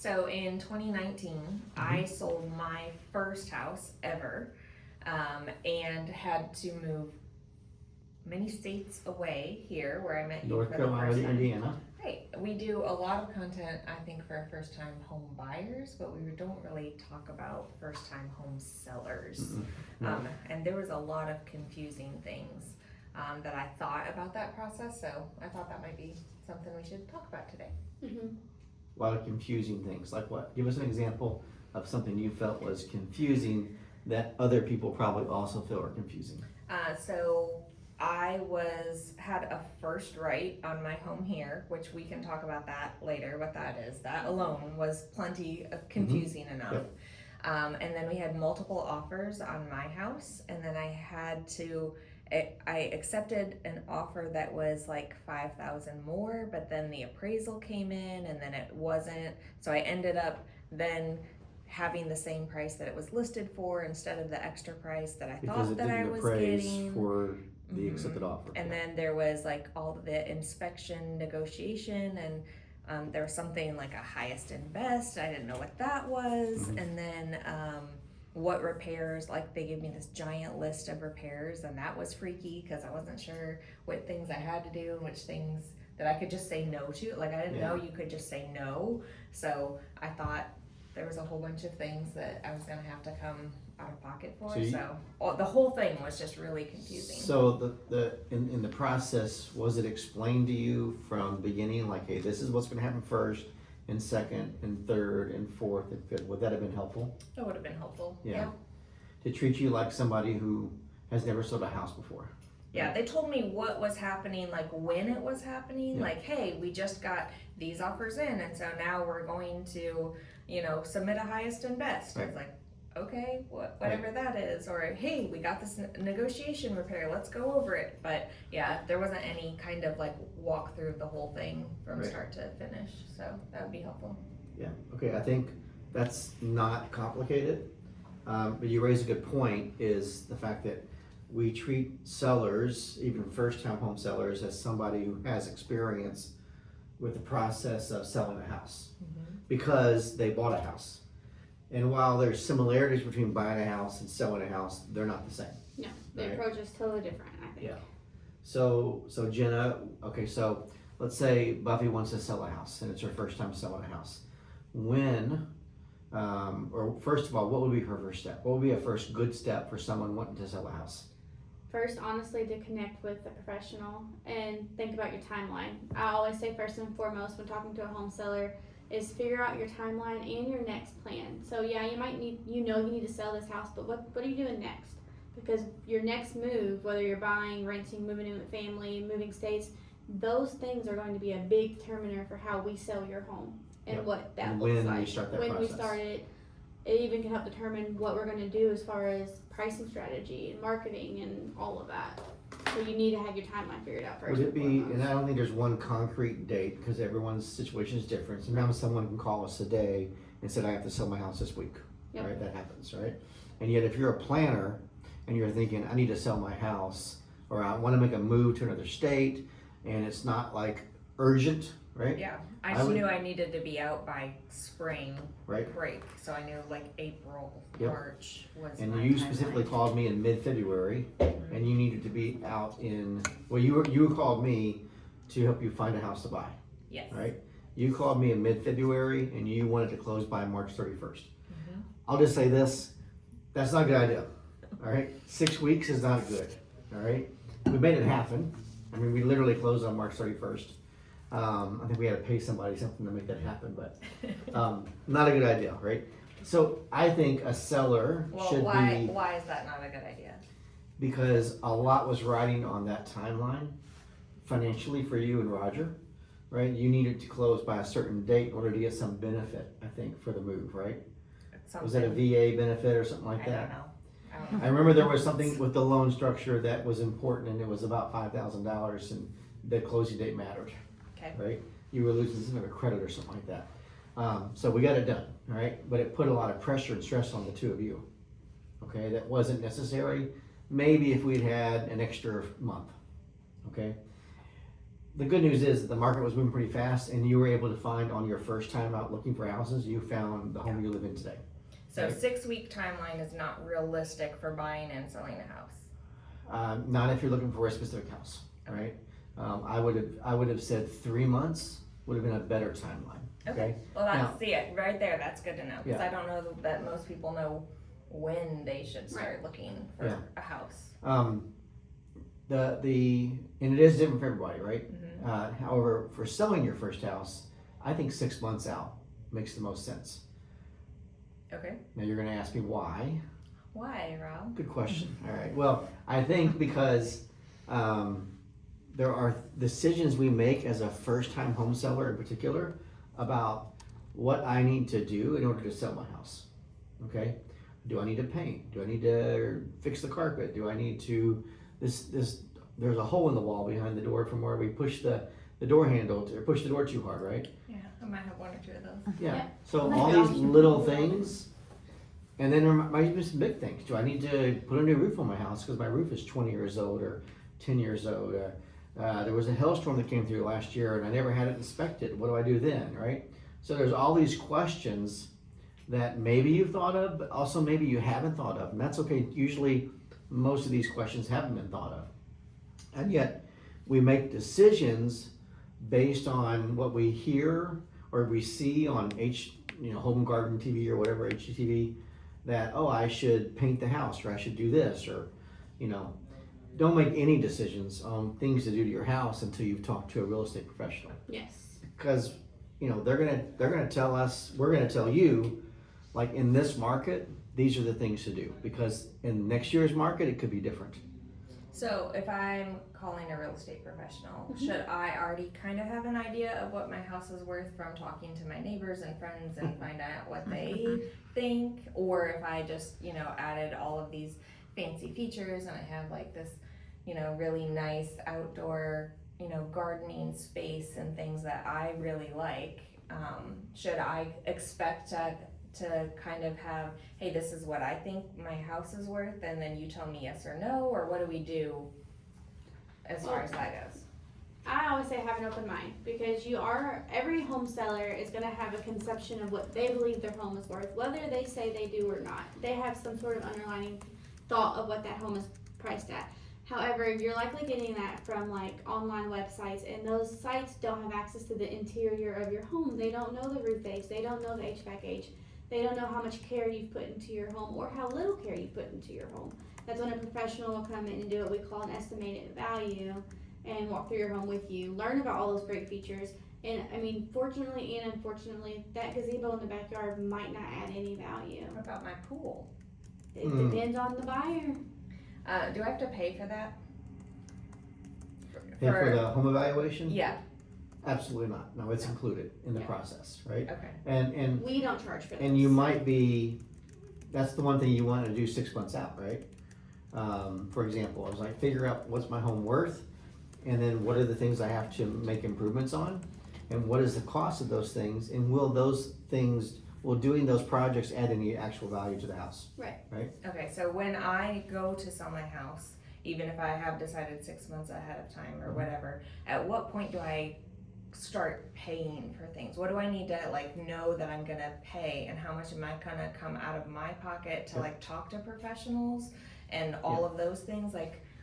So in 2019, I sold my first house ever, and had to move many states away here where I met you North for the Carolina first to time. Indiana. Right. We do a lot of content, I think, for first time home buyers, but we don't really talk about first time home sellers. No. And there was a lot of confusing things that I thought about that process, so I thought that might be something we should talk about today. A lot of confusing things. Like what? Give us an example of something you felt was confusing that other people probably also feel are confusing. So I had a first right on my home here, which we can talk about that later, what that is. That alone was plenty of confusing enough. Yep. And then we had multiple offers on my house, and then I accepted an offer that was like 5,000 more, but then the appraisal came in and then it wasn't. So I ended up then having the same price that it was listed for instead of the extra price that I thought that I was getting. For the accepted offer. And then there was like all the inspection negotiation, and there was something like a highest and best. I didn't know what that was. And then what repairs, like they gave me this giant list of repairs, and that was freaky because I wasn't sure what things I had to do and which things that I could just say no to. Like I didn't know you could just say no. So I thought there was a whole bunch of things that I was gonna have to come out of pocket for. So the whole thing was just really confusing. So in the process, was it explained to you from the beginning, like, hey, this is what's gonna happen first, and second, and third, and fourth, and fifth? Would that have been helpful? That would have been helpful. Yeah. To treat you like somebody who has never sold a house before. Yeah, they told me what was happening, like when it was happening, like, hey, we just got these offers in, and so now we're going to, submit a highest and best. I was like, okay, whatever that is, or hey, we got this negotiation repair, let's go over it. But yeah, there wasn't any kind of like walk through the whole thing from start to finish, so that would be helpful. Yeah, okay, I think that's not complicated, but you raise a good point, is the fact that we treat sellers, even first-time home sellers, as somebody who has experience with the process of selling a house because they bought a house. And while there's similarities between buying a house and selling a house, they're not the same. No, the approach is totally different, I think. Yeah. So Jenna, okay, so let's say Buffy wants to sell a house and it's her first time selling a house. When, or first of all, what would be her first step? What would be a first good step for someone wanting to sell a house? First, honestly, to connect with a professional and think about your timeline. I always say first and foremost when talking to a home seller is figure out your timeline and your next plan. So yeah, you might need, you need to sell this house, but what are you doing next? Because your next move, whether you're buying, renting, moving in with family, moving states, those things are going to be a big determiner for how we sell your home and what that looks like. When we start that process. When we start it, it even can help determine what we're going to do as far as pricing strategy and marketing and all of that. So you need to have your timeline figured out first. Would it be, and I don't think there's one concrete date because everyone's situation is different. Sometimes someone can call us today and said, I have to sell my house this week, right? That happens, right? And yet if you're a planner and you're thinking, I need to sell my house, or I want to make a move to another state, and it's not like urgent, right? Yeah, I just knew I needed to be out by spring break, so I knew like April, March was. And my you timeline. specifically called me in mid-February, and you needed to be out in. Well, you called me to help you find a house to buy. Yes. Right. You called me in mid-February, and you wanted to close by March 31st. I'll just say this: that's not a good idea. All right, 6 weeks is not good. All right, we made it happen. I mean, we literally closed on March 31st. I think we had to pay somebody something to make that happen, but not a good idea, right? So I think a seller should be. Why is that not a good idea? Because a lot was riding on that timeline financially for you and Roger, right? You needed to close by a certain date in order to get some benefit, I think, for the move, right? Was it a VA benefit or something like that? I don't know. I remember there was something with the loan structure that was important, and it was about $5,000, and the closing date mattered. Okay. Right? You were losing some of a credit or something like that. So we got it done, all right? But it put a lot of pressure and stress on the two of you. Okay, that wasn't necessary. Maybe if we'd had an extra month. Okay. the good news is that the market was moving pretty fast, and you were able to find on your first time out looking for houses, you found the home you live in today. So Right. 6-week timeline is not realistic for buying and selling a house. Not if you're looking for a specific house, right? I would have said 3 months would have been a better timeline. Okay. Well, Now- that's see it right there. That's good to know because Yeah. I don't know that most people know when they should start looking for Yeah. a house. And it is different for everybody, right? Mhm. However, for selling your first house, I think 6 months out makes the most sense. Okay. Now you're going to ask me why. Why, Rob? Good question. All right. Well, I think because there are decisions we make as a first-time home seller in particular about what I need to do in order to sell my house. Okay. Do I need to paint? Do I need to fix the carpet? Do I need to there's a hole in the wall behind the door from where we push the door handle or push the door too hard, right? Yeah, I might have 1 or 2 of those. Yeah. Yeah. So Oh my all gosh. these little things, and then there might be some big things. Do I need to put a new roof on my house because my roof is 20 years old or 10 years old? There was a hailstorm that came through last year and I never had it inspected. What do I do then, right? So there's all these questions that maybe you've thought of, but also maybe you haven't thought of, and that's okay. Usually, most of these questions haven't been thought of, and yet we make decisions based on what we hear or we see on Home and Garden TV or whatever HGTV, that I should paint the house or I should do this, or don't make any decisions on things to do to your house until you've talked to a real estate professional, Yes. because they're gonna tell us, we're gonna tell you, like in this market these are the things to do, because in next year's market it could be different. So if I'm calling a real estate professional, should I already kind of have an idea of what my house is worth from talking to my neighbors and friends and find out what they think? Or if I just, added all of these fancy features and I have like this, really nice outdoor, gardening space and things that I really like, should I expect to kind of have, hey, this is what I think my house is worth, and then you tell me yes or no, or what do we do as far as that goes? I always say have an open mind, because every home seller is going to have a conception of what they believe their home is worth, whether they say they do or not. They have some sort of underlying thought of what that home is priced at. However, you're likely getting that from like online websites, and those sites don't have access to the interior of your home. They don't know the roof age, they don't know the HVAC age, they don't know how much care you've put into your home or how little care you put into your home. That's when a professional will come in and do what we call an estimated value and walk through your home with you, learn about all those great features. And I mean, fortunately and unfortunately, that gazebo in the backyard might not add any value. What about my pool? It depends on the buyer. Do I have to pay for that? Pay for the home evaluation? Yeah. Absolutely not. No, it's included in the Yeah. process, right? Okay. And We don't charge for this. you might be, that's the one thing you want to do 6 months out, right? For example, I was like, figure out what's my home worth, and then what are the things I have to make improvements on, and what is the cost of those things, and will doing those projects add any actual value to the house? Okay, so when I go to sell my house, even if I have decided 6 months ahead of time or whatever, at what point do I start paying for things? What do I need to know that I'm gonna pay, and how much am I gonna come out of my pocket to talk to professionals and all of those things?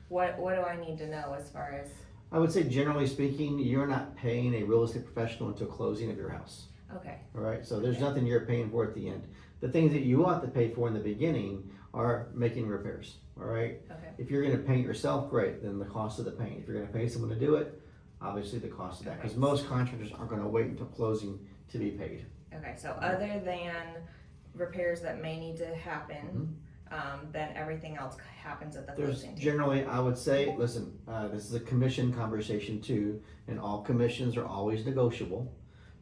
What do I need to know as far as? I would say, generally speaking, you're not paying a real estate professional until closing of your house. Okay. All right, so there's nothing you're paying for at the end. The things that you want to pay for in the beginning are making repairs. All right. Okay. If you're going to paint yourself, great. Then the cost of the paint. If you're going to pay someone to do it, obviously the cost of that. Because most contractors aren't going to wait until closing to be paid. Okay. So other than repairs that may need to happen, then everything else happens at the There's closing table. generally, I would say, listen, this is a commission conversation too, and all commissions are always negotiable,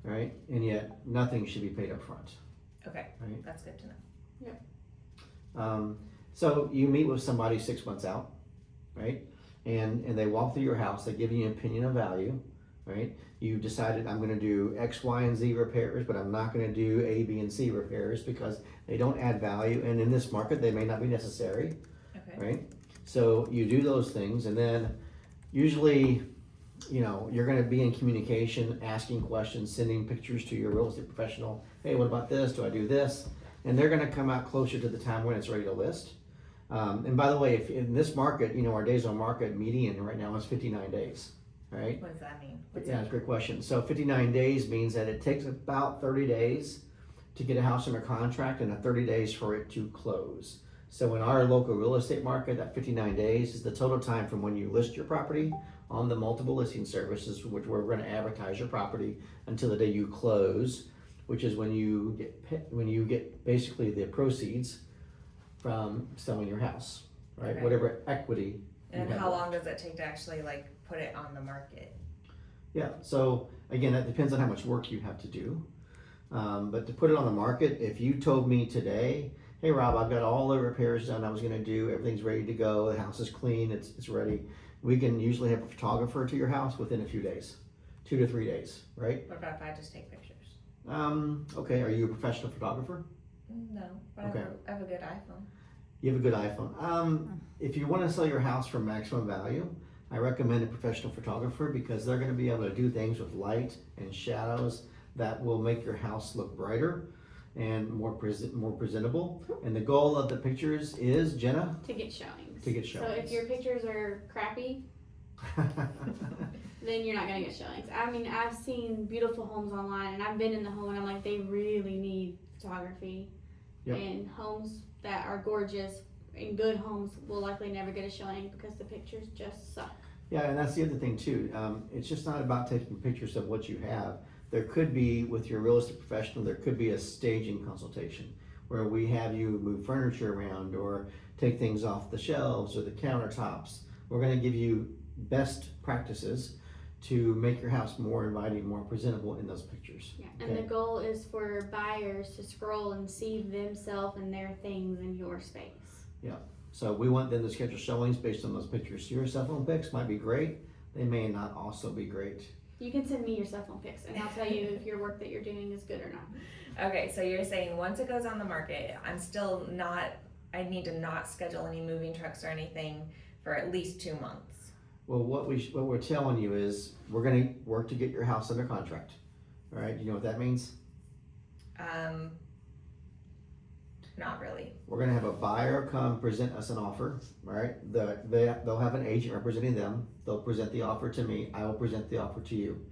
right? And yet nothing should be paid up front. Okay. Right. That's good to know. So you meet with somebody 6 months out, right? And they walk through your house, they give you an opinion of value, right? You decided, I'm gonna do X, Y, and Z repairs, but I'm not gonna do A, B, and C repairs because they don't add value, and in this market, they may not be necessary, Okay. right? So you do those things, and then usually you're gonna be in communication, asking questions, sending pictures to your real estate professional. Hey, what about this? Do I do this? And they're gonna come out closer to the time when it's ready to list. And by the way, if in this market, our days on market median right now is 59 days, right? What does that mean? Yeah, it's a great question. So 59 days means that it takes about 30 days to get a house under contract and 30 days for it to close. So in our local real estate market, that 59 days is the total time from when you list your property on the multiple listing services, which we're going to advertise your property, until the day you close, which is when you get basically the proceeds from selling your house, right? Okay. Whatever equity. And how long does it take to actually put it on the market? Yeah, so again, that depends on how much work you have to do. But to put it on the market, if you told me today, hey Rob, I've got all the repairs done I was gonna do, everything's ready to go, the house is clean, it's ready, we can usually have a photographer to your house within a few days, 2 to 3 days, right? What about if I just take pictures? Okay, are you a professional photographer? No, but Okay. I have a good iPhone. You have a good iPhone. If you wanna sell your house for maximum value, I recommend a professional photographer because they're gonna be able to do things with light and shadows that will make your house look brighter and more presentable. And the goal of the pictures is, Jenna? To get showings. To get So showings. if your pictures are crappy, then you're not gonna get showings. I mean, I've seen beautiful homes online, and I've been in the home, and I'm like, they really need photography. Yep. And homes that are gorgeous and good homes will likely never get a showing because the pictures just suck. Yeah, and that's the other thing too. It's just not about taking pictures of what you have. There could be, with your real estate professional, there could be a staging consultation where we have you move furniture around or take things off the shelves or the countertops. We're gonna give you best practices to make your house more inviting, more presentable in those pictures. Yeah, and Okay. the goal is for buyers to scroll and see themselves and their things in your space. So we want them to schedule showings based on those pictures. Your cell phone pics might be great. They may not also be great. You can send me your cell phone pics, and I'll tell you if your work that you're doing is good or not. Okay, so you're saying once it goes on the market, I need to not schedule any moving trucks or anything for at least 2 months. Well, what we're telling you is we're gonna work to get your house under contract. All right, you know what that means? Not really. We're gonna have a buyer come present us an offer, all right? They'll have an agent representing them. They'll present the offer to me. I will present the offer to you.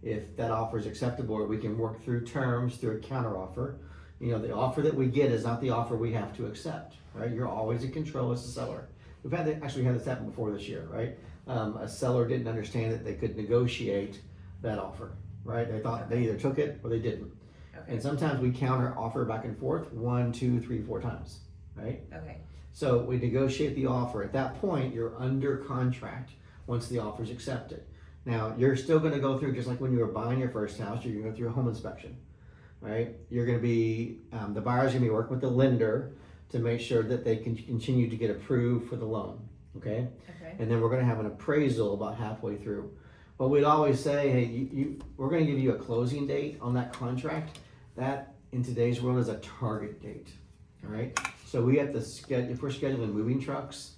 If that offer is acceptable, or we can work through terms through a counter offer. The offer that we get is not the offer we have to accept, right? You're always in control as a seller. We've had this happen before this year, right? A seller didn't understand that they could negotiate that offer, right? They thought they either took it or they didn't. Okay. And sometimes we counter offer back and forth 1, 2, 3, 4 times, right? Okay. So we negotiate the offer. At that point, you're under contract once the offer is accepted. Now, you're still going to go through, just like when you were buying your first house, you're going to go through a home inspection, right? You're going to be, the buyer's going to be working with the lender to make sure that they can continue to get approved for the loan, okay? Okay. And then we're going to have an appraisal about halfway through. But we'd always say, hey, we're going to give you a closing date on that contract. That, in today's world, is a target date, all right? So we have to schedule, if we're scheduling moving trucks,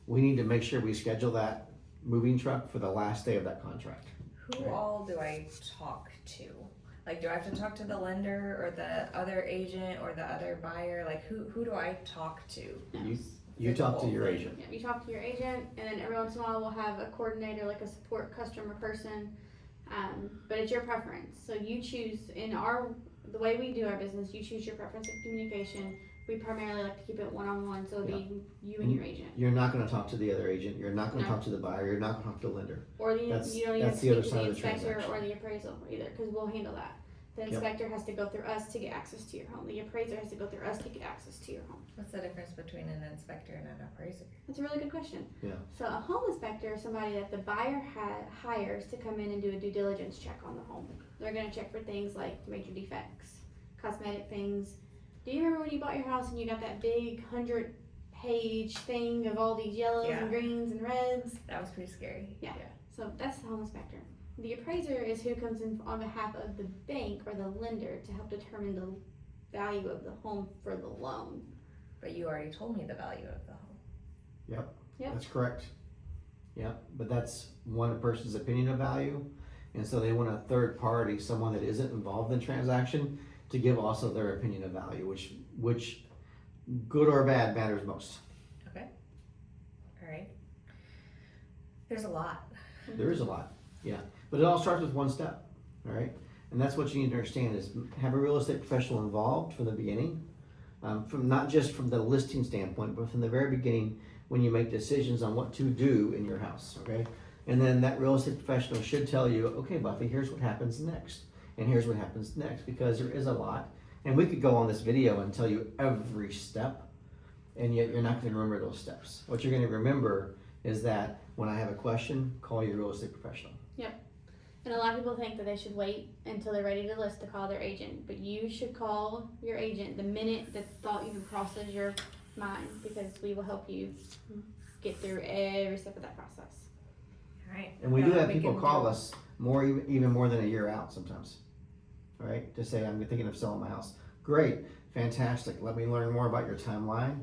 we need to make sure we schedule that moving truck for the last day of that contract. Who all do I talk to? Do I have to talk to the lender or the other agent or the other buyer? Who do I talk to? You talk to your agent. Yeah, you talk to your agent, and then every once in a while we'll have a coordinator, like a support customer person. But it's your preference. So you choose, the way we do our business, you choose your preference of communication. We primarily like to keep it one-on-one, so it'll be you and your agent. You're not going to talk to the other agent. You're not going to talk to the buyer. You're not going to talk to the lender. Or you don't even that's the speak other to side the of the inspector transaction. or the appraisal either, because we'll handle that. The inspector has to go through us to get access to your home. The appraiser has to go through us to get access to your home. What's the difference between an inspector and an appraiser? That's a really good question. Yeah. So a home inspector is somebody that the buyer hires to come in and do a due diligence check on the home. They're going to check for things like major defects, cosmetic things. Do you remember when you bought your house and you got that big 100-page thing of all these yellows Yeah. and greens and reds? That was pretty scary. Yeah. So that's the home inspector. The appraiser is who comes in on behalf of the bank or the lender to help determine the value of the home for the loan. But you already told me the value of the home. Yep. That's correct. Yeah, but that's one person's opinion of value. And so they want a third party, someone that isn't involved in the transaction, to give also their opinion of value, which good or bad matters most. All right. There's a lot. There is a lot, yeah. But it all starts with one step, all right? And that's what you need to understand is have a real estate professional involved from the beginning, from not just from the listing standpoint, but from the very beginning when you make decisions on what to do in your house, okay? And then that real estate professional should tell you, okay, Buffy, here's what happens next, and here's what happens next, because there is a lot. And we could go on this video and tell you every step, and yet you're not gonna remember those steps. What you're gonna remember is that when I have a question, call your real estate professional. And a lot of people think that they should wait until they're ready to list to call their agent, but you should call your agent the minute the thought even crosses your mind, because we will help you get through every step of that process. All right. And we do have We people can call do- us even more than a year out sometimes. All right, to say, I'm thinking of selling my house. Great, fantastic. Let me learn more about your timeline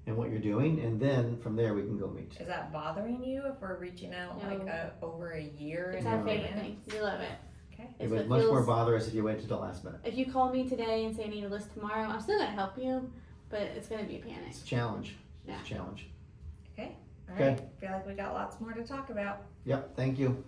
and what you're doing, and then from there we can go meet. Is that bothering you if we're reaching out No. like over a year? It's in our favorite advance? thing. We love it. Okay. It It's would what much more feels- bother us if you waited to the last minute. If you call me today and say I need a list tomorrow, I'm still gonna help you, but it's gonna be a panic. It's a challenge. It's Yeah. a challenge. All Okay. right. Feel like we got lots more to talk about. Yep, thank you.